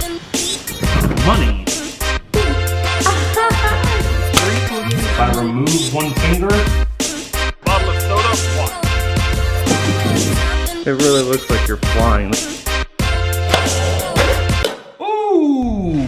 Money. If I remove one finger, bottle of soda, what? It really looks like you're flying. Ooh!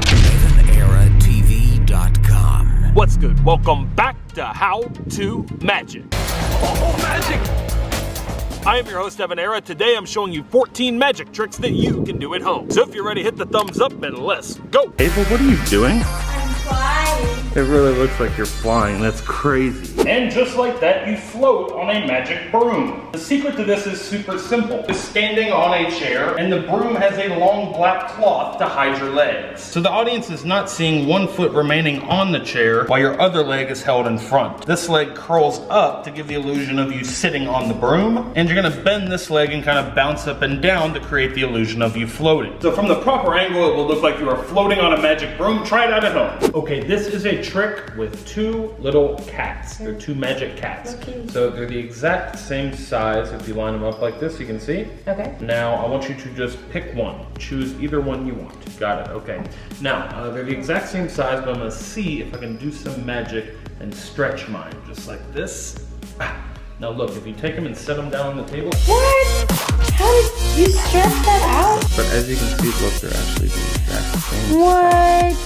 EvanEraTV.com. What's good? Welcome back to How to Magic. Oh, magic! I am your host, EvanEra. Today I'm showing you 14 magic tricks that you can do at home. So if you're ready, hit the thumbs up and let's go. Ava, what are you doing? I'm flying. It really looks like you're flying. That's crazy. And just like that, you float on a magic broom. The secret to this is super simple. You're standing on a chair, and the broom has a long black cloth to hide your legs. So the audience is not seeing one foot remaining on the chair while your other leg is held in front. This leg curls up to give the illusion of you sitting on the broom, and you're gonna bend this leg and kind of bounce up and down to create the illusion of you floating. So from the proper angle, it will look like you are floating on a magic broom. Try it out at home. Okay, this is a trick with two little cats. They're two magic cats. Okay. So they're the exact same size. If you line them up like this, you can see. Okay. Now I want you to just pick one. Choose either one you want. Got it, okay. Now, they're the exact same size, but I'm gonna see if I can do some magic and stretch mine, just like this. Now look, if you take them and set them down on the table. What? How did you stretch that out? But as you can see, look, they're actually the exact same. What?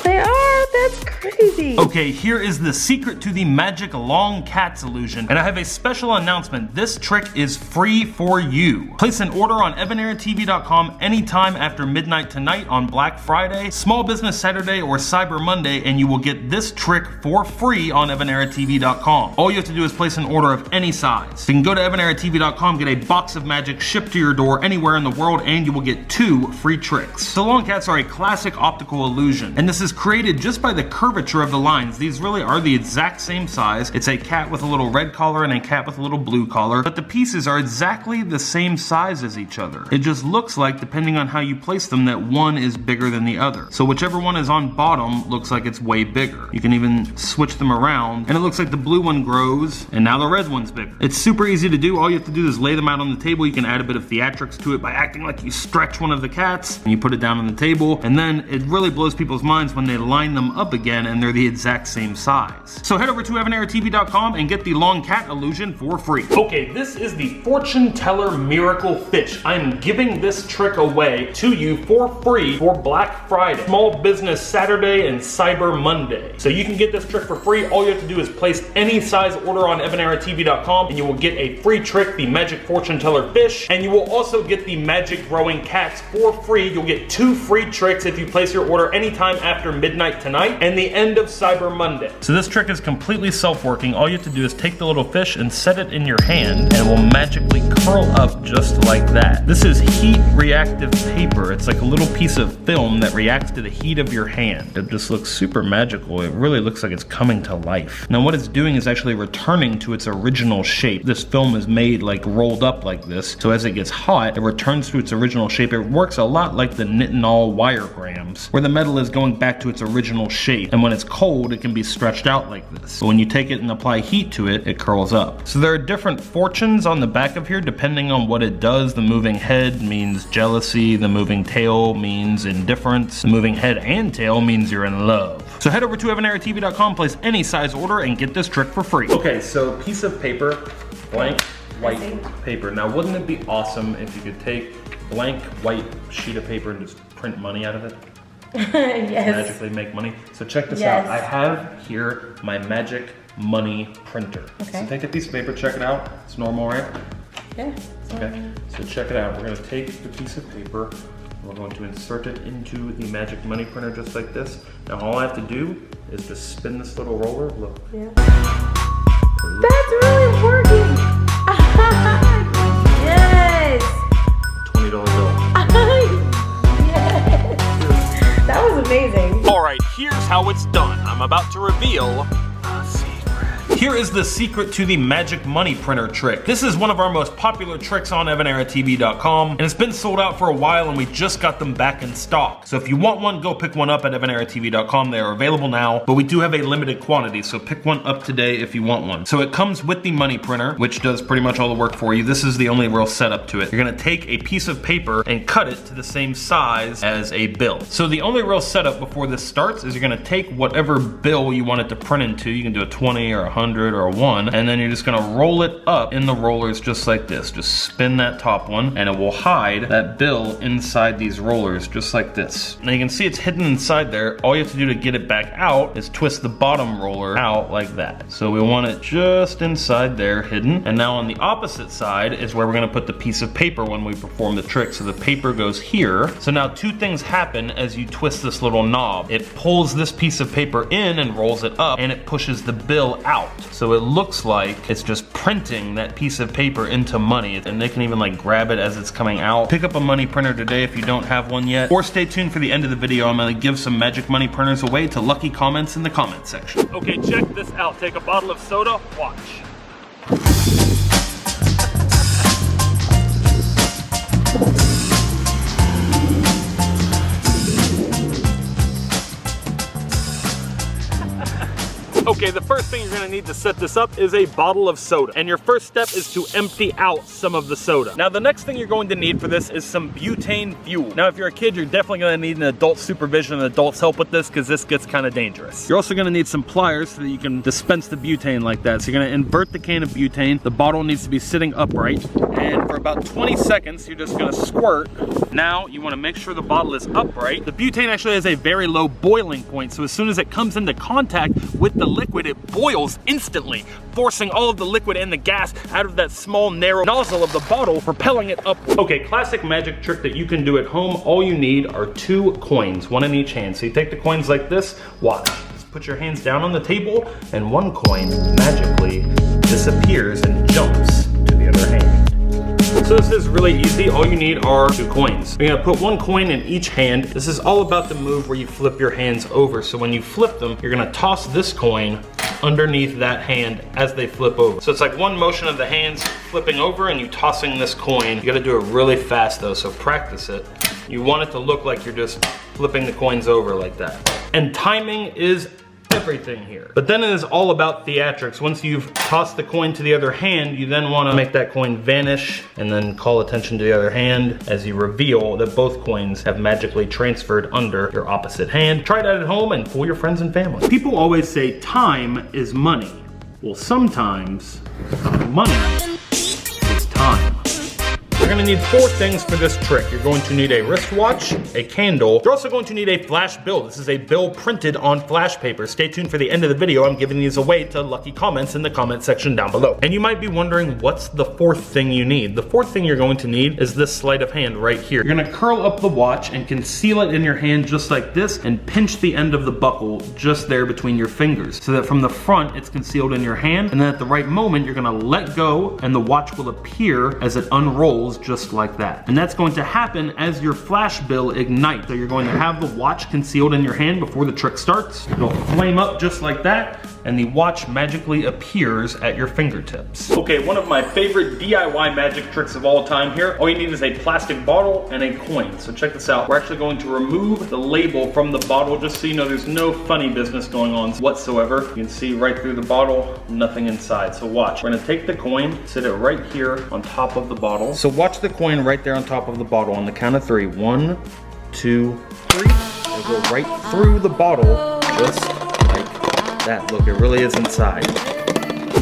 They are? That's crazy. Okay, here is the secret to the magic long cats illusion. And I have a special announcement. This trick is free for you. Place an order on EvanEraTV.com anytime after midnight tonight on Black Friday, Small Business Saturday, or Cyber Monday, and you will get this trick for free on EvanEraTV.com. All you have to do is place an order of any size. You can go to EvanEraTV.com, get a box of magic shipped to your door anywhere in the world, and you will get 2 free tricks. The long cats are a classic optical illusion, and this is created just by the curvature of the lines. These really are the exact same size. It's a cat with a little red collar and a cat with a little blue collar, but the pieces are exactly the same size as each other. It just looks like, depending on how you place them, that one is bigger than the other. So whichever one is on bottom looks like it's way bigger. You can even switch them around, and it looks like the blue one grows, and now the red one's bigger. It's super easy to do. All you have to do is lay them out on the table. You can add a bit of theatrics to it by acting like you stretch one of the cats, and you put it down on the table, and then it really blows people's minds when they line them up again and they're the exact same size. So head over to EvanEraTV.com and get the long cat illusion for free. Okay, this is the fortune teller miracle fish. I'm giving this trick away to you for free for Black Friday, Small Business Saturday, and Cyber Monday. So you can get this trick for free. All you have to do is place any size order on EvanEraTV.com and you will get a free trick, the magic fortune teller fish, and you will also get the magic growing cats for free. You'll get 2 free tricks if you place your order anytime after midnight tonight and the end of Cyber Monday. So this trick is completely self-working. All you have to do is take the little fish and set it in your hand, and it will magically curl up just like that. This is heat reactive paper. It's like a little piece of film that reacts to the heat of your hand. It just looks super magical. It really looks like it's coming to life. Now what it's doing is actually returning to its original shape. This film is made like rolled up like this, so as it gets hot, it returns to its original shape. It works a lot like the Nitinol wiregrams, where the metal is going back to its original shape, and when it's cold, it can be stretched out like this. But when you take it and apply heat to it, it curls up. So there are different fortunes on the back of here depending on what it does. The moving head means jealousy, the moving tail means indifference, the moving head and tail means you're in love. So head over to EvanEraTV.com, place any size order, and get this trick for free. Okay, so piece of paper, blank white paper. Now wouldn't it be awesome if you could take blank white sheet of paper and just print money out of it? Yes. Magically make money. So check this out. I have here my magic money printer. Okay. So take a piece of paper, check it out. It's normal, right? Yeah. Okay. So check it out. We're gonna take the piece of paper, and we're going to insert it into the magic money printer just like this. Now all I have to do is just spin this little roller. Look. Yeah. That's really working. Yes. $20 bill. Yes. That was amazing. All right, here's how it's done. I'm about to reveal a secret. Here is the secret to the magic money printer trick. This is one of our most popular tricks on EvanEraTV.com, and it's been sold out for a while and we just got them back in stock. So if you want one, go pick one up at EvanEraTV.com. They are available now, but we do have a limited quantity, so pick one up today if you want one. So it comes with the money printer, which does pretty much all the work for you. This is the only real setup to it. You're gonna take a piece of paper and cut it to the same size as a bill. So the only real setup before this starts is you're gonna take whatever bill you want it to print into. You can do a 20 or 100 or a 1, and then you're just gonna roll it up in the rollers just like this. Just spin that top one and it will hide that bill inside these rollers just like this. Now you can see it's hidden inside there. All you have to do to get it back out is twist the bottom roller out like that. So we want it just inside there, hidden. And now on the opposite side is where we're gonna put the piece of paper when we perform the trick. So the paper goes here. So now two things happen as you twist this little knob. It pulls this piece of paper in and rolls it up, and it pushes the bill out. So it looks like it's just printing that piece of paper into money, and they can even like grab it as it's coming out. Pick up a money printer today if you don't have one yet, or stay tuned for the end of the video. I'm gonna give some magic money printers away to lucky comments in the comment section. Okay, check this out. Take a bottle of soda, watch. Okay, the first thing you're gonna need to set this up is a bottle of soda. And your first step is to empty out some of the soda. Now, the next thing you're going to need for this is some butane fuel. Now, if you're a kid, you're definitely gonna need an adult supervision and adults help with this because this gets kind of dangerous. You're also gonna need some pliers so that you can dispense the butane like that. So you're gonna invert the can of butane. The bottle needs to be sitting upright. And for about 20 seconds, you're just gonna squirt. Now, you wanna make sure the bottle is upright. The butane actually has a very low boiling point. So as soon as it comes into contact with the liquid, it boils instantly, forcing all of the liquid and the gas out of that small narrow nozzle of the bottle, propelling it up. Okay, classic magic trick that you can do at home. All you need are 2 coins, one in each hand. So you take the coins like this, watch. Just put your hands down on the table and one coin magically disappears and jumps to the other hand. So this is really easy. All you need are 2 coins. You're gonna put 1 coin in each hand. This is all about the move where you flip your hands over. So when you flip them, you're gonna toss this coin underneath that hand as they flip over. So it's like one motion of the hands flipping over and you tossing this coin. You gotta do it really fast though, so practice it. You want it to look like you're just flipping the coins over like that. And timing is everything here. But then it is all about theatrics. Once you've tossed the coin to the other hand, you then want to make that coin vanish and then call attention to the other hand as you reveal that both coins have magically transferred under your opposite hand. Try that at home and fool your friends and family. People always say time is money. Well, sometimes money is time. You're gonna need 4 things for this trick. You're going to need a wristwatch, a candle. You're also going to need a flash bill. This is a bill printed on flash paper. Stay tuned for the end of the video. I'm giving these away to lucky comments in the comment section down below. And you might be wondering, what's the 4th thing you need? The 4th thing you're going to need is this sleight of hand right here. You're gonna curl up the watch and conceal it in your hand just like this and pinch the end of the buckle just there between your fingers so that from the front it's concealed in your hand, and then at the right moment you're gonna let go and the watch will appear as it unrolls just like that. And that's going to happen as your flash bill ignites. So you're going to have the watch concealed in your hand before the trick starts. It'll flame up just like that, and the watch magically appears at your fingertips. Okay, one of my favorite DIY magic tricks of all time here. All you need is a plastic bottle and a coin. So check this out. We're actually going to remove the label from the bottle just so you know there's no funny business going on whatsoever. You can see right through the bottle, nothing inside. So watch. We're gonna take the coin, sit it right here on top of the bottle. So watch the coin right there on top of the bottle on the count of 3. 1, 2, 3. It'll go right through the bottle just like that. Look, it really is inside.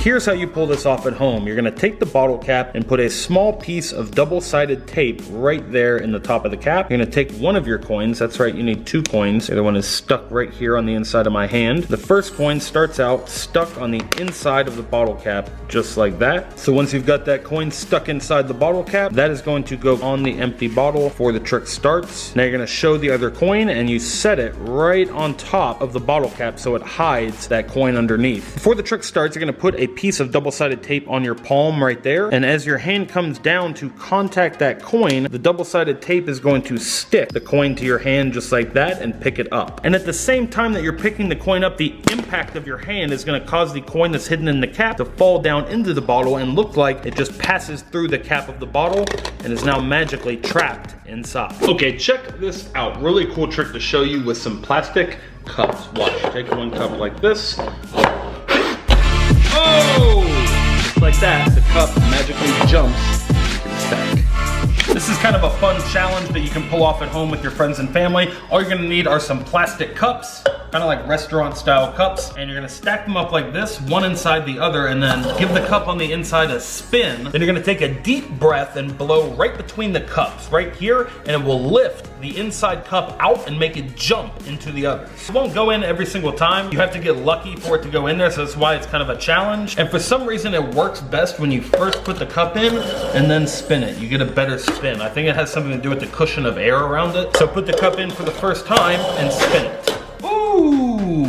Here's how you pull this off at home. You're gonna take the bottle cap and put a small piece of double-sided tape right there in the top of the cap. You're gonna take one of your coins. That's right, you need 2 coins. The other one is stuck right here on the inside of my hand. The first coin starts out stuck on the inside of the bottle cap, just like that. So once you've got that coin stuck inside the bottle cap, that is going to go on the empty bottle before the trick starts. Now you're gonna show the other coin and you set it right on top of the bottle cap so it hides that coin underneath. Before the trick starts, you're gonna put a piece of double-sided tape on your palm right there, and as your hand comes down to contact that coin, the double-sided tape is going to stick the coin to your hand just like that and pick it up. And at the same time that you're picking the coin up, the impact of your hand is going to cause the coin that's hidden in the cap to fall down into the bottle and look like it just passes through the cap of the bottle and is now magically trapped inside. Okay, check this out. Really cool trick to show you with some plastic cups. Watch, take one cup like this. Oh! Just like that, the cup magically jumps and can stack. This is kind of a fun challenge that you can pull off at home with your friends and family. All you're gonna need are some plastic cups, kind of like restaurant style cups, and you're gonna stack them up like this, one inside the other, and then give the cup on the inside a spin. Then you're gonna take a deep breath and blow right between the cups, right here, and it will lift the inside cup out and make it jump into the others. It won't go in every single time. You have to get lucky for it to go in there, so that's why it's kind of a challenge. And for some reason, it works best when you first put the cup in and then spin it. You get a better spin. I think it has something to do with the cushion of air around it. So put the cup in for the first time and spin it. Ooh!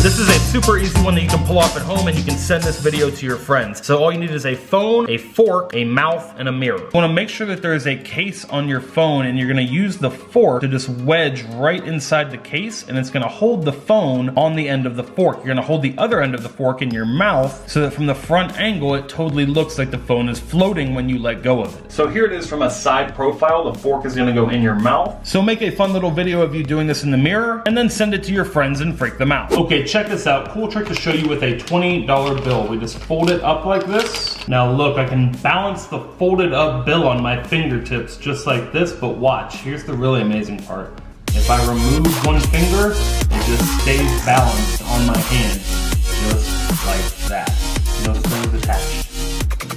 This is a super easy one that you can pull off at home, and you can send this video to your friends. So all you need is a phone, a fork, a mouth, and a mirror. You wanna make sure that there is a case on your phone, and you're gonna use the fork to just wedge right inside the case, and it's gonna hold the phone on the end of the fork. You're gonna hold the other end of the fork in your mouth so that from the front angle, it totally looks like the phone is floating when you let go of it. So here it is from a side profile. The fork is gonna go in your mouth. So make a fun little video of you doing this in the mirror, and then send it to your friends and freak them out. Okay, check this out. Cool trick to show you with a $20 bill. We just fold it up like this. Now look, I can balance the folded up bill on my fingertips just like this, but watch, here's the really amazing part. If I remove one finger, it just stays balanced on my hand, just like that. No strings attached.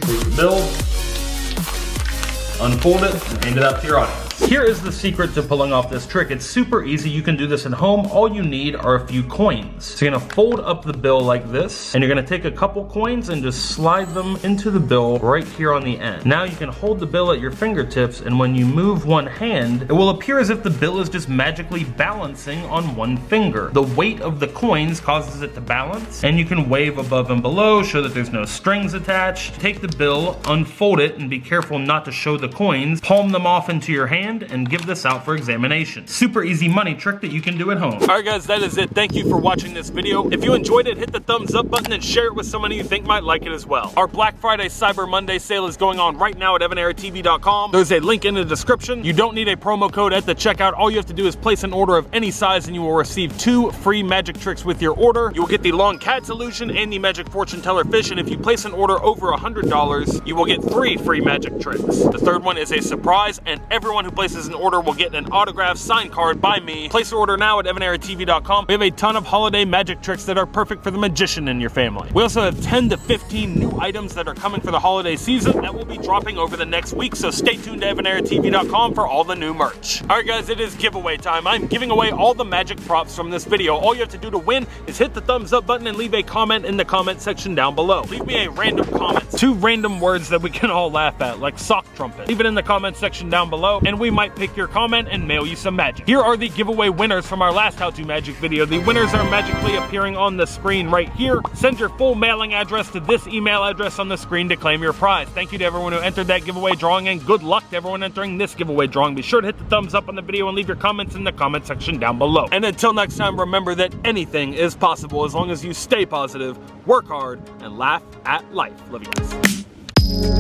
Take the bill, unfold it, and hand it out to your audience. Here is the secret to pulling off this trick. It's super easy. You can do this at home. All you need are a few coins. So you're gonna fold up the bill like this, and you're gonna take a couple coins and just slide them into the bill right here on the end. Now you can hold the bill at your fingertips, and when you move one hand, it will appear as if the bill is just magically balancing on one finger. The weight of the coins causes it to balance, and you can wave above and below, show that there's no strings attached. Take the bill, unfold it, and be careful not to show the coins. Palm them off into your hand and give this out for examination. Super easy money trick that you can do at home. Alright guys, that is it. Thank you for watching this video. If you enjoyed it, hit the thumbs up button and share it with someone you think might like it as well. Our Black Friday Cyber Monday sale is going on right now at EvanEraTV.com. There's a link in the description. You don't need a promo code at the checkout. All you have to do is place an order of any size and you will receive 2 free magic tricks with your order. You will get the long cat's illusion and the magic fortune teller fish, and if you place an order over $100, you will get 3 free magic tricks. The third one is a surprise, and everyone who places an order will get an autographed signed card by me. Place your order now at EvanEraTV.com. We have a ton of holiday magic tricks that are perfect for the magician in your family. We also have 10 to 15 new items that are coming for the holiday season that will be dropping over the next week, so stay tuned to EvanEraTV.com for all the new merch. Alright guys, it is giveaway time. I'm giving away all the magic props from this video. All you have to do to win is hit the thumbs up button and leave a comment in the comment section down below. Leave me a random comment. 2 random words that we can all laugh at, like sock trumpet. Leave it in the comment section down below, and we might pick your comment and mail you some magic. Here are the giveaway winners from our last How To Magic video. The winners are magically appearing on the screen right here. Send your full mailing address to this email address on the screen to claim your prize. Thank you to everyone who entered that giveaway drawing, and good luck to everyone entering this giveaway drawing. Be sure to hit the thumbs up on the video and leave your comments in the comment section down below. And until next time, remember that anything is possible as long as you stay positive, work hard, and laugh at life. Love you guys.